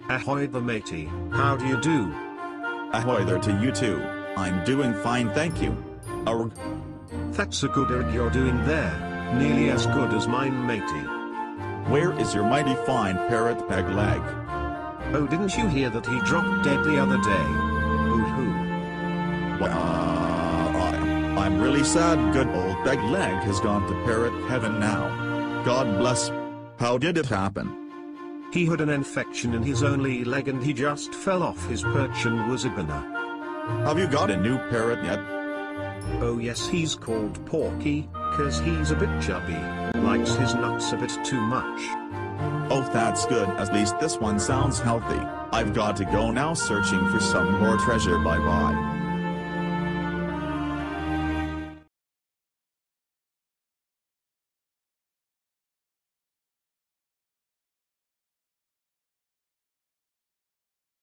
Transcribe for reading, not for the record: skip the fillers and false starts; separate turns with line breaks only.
Ahoy the matey, how do you do?
Ahoy there to you too, I'm doing fine thank you. Arg.
That's a good erg you're doing there, nearly as good as mine matey.
Where is your mighty fine parrot peg leg?
Oh, didn't you hear that he dropped dead the other day? Boo-hoo.
I'm really sad good old peg leg has gone to parrot heaven now. God bless. How did it happen?
He had an infection in his only leg and he just fell off his perch and was a goner.
Have you got a new parrot yet?
Oh yes, he's called Porky, 'cause he's a bit chubby, likes his nuts a bit too much.
Oh that's good, at least this one sounds healthy. I've got to go now searching for some more treasure bye bye.